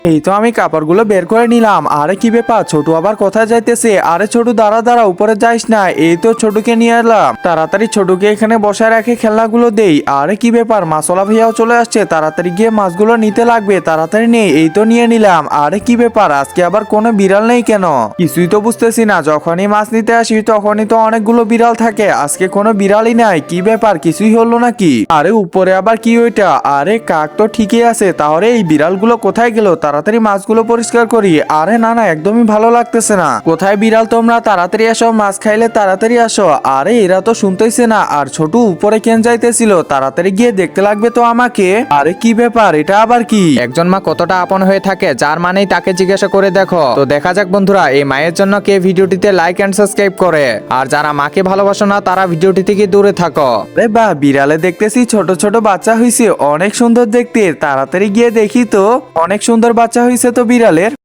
এই তো আমি কাপড়গুলো বের করে নিলাম। আরে কি ব্যাপার, ছোটু আবার কোথায় যাইতেছে? আরে ছোটু দাঁড়া দাঁড়া, উপরে যাইস না। এই তো ছোটুকে নিয়ে এলাম, তাড়াতাড়ি ছোটুকে এখানে বসায় রাখে খেলনাগুলো দেই। আরে কি ব্যাপার, মাছওয়ালা ভাইয়াও চলে আসছে, তাড়াতাড়ি গিয়ে মাছগুলো নিতে লাগবে, তাড়াতাড়ি নেই। এই তো নিয়ে নিলাম। আরে কি ব্যাপার, আজকে আবার কোনো বিড়াল নেই কেন? কিছুই তো বুঝতেছি না, যখনই মাছ নিতে আসি তখনই তো অনেকগুলো বিড়াল থাকে, আজকে কোনো বিড়ালই নাই। কি ব্যাপার, কিছুই হলো নাকি? আরে উপরে আবার কি ওইটা? আরে কাক তো ঠিকই আছে, তাহলে এই বিড়ালগুলো কোথায় গেল? তাড়াতাড়ি মাছগুলো পরিষ্কার করি। আরে না না, একদমই ভালো লাগতেছে না। কোথায় বিড়াল তোমরা? তাড়াতাড়ি আসো, মাছ খাইলে তাড়াতাড়ি আসো। আরে এরা তো শুনতেইছে না। আর ছোট উপরে কেন যাইতেছিল? তাড়াতাড়ি গিয়ে দেখতে লাগবে তো আমাকে। আরে কি ব্যাপার, এটা আবার কি? একজন মা কতটা আপন হয়ে থাকে, যার মানেই তাকে জিজ্ঞাসা করে দেখো। তো দেখা যাক বন্ধুরা, এই মায়ের জন্য কে ভিডিওটিতে লাইক এন্ড সাবস্ক্রাইব করে। আর যারা মাকে ভালোবাসো না, তারা ভিডিওটি থেকে দূরে থাকো। আরে বাহ, বিড়ালে দেখতেছি ছোট ছোট বাচ্চা হইছে, অনেক সুন্দর দেখতে। তাড়াতাড়ি গিয়ে দেখি তো, অনেক সুন্দর বাচ্চা হইছে তো বিড়ালের।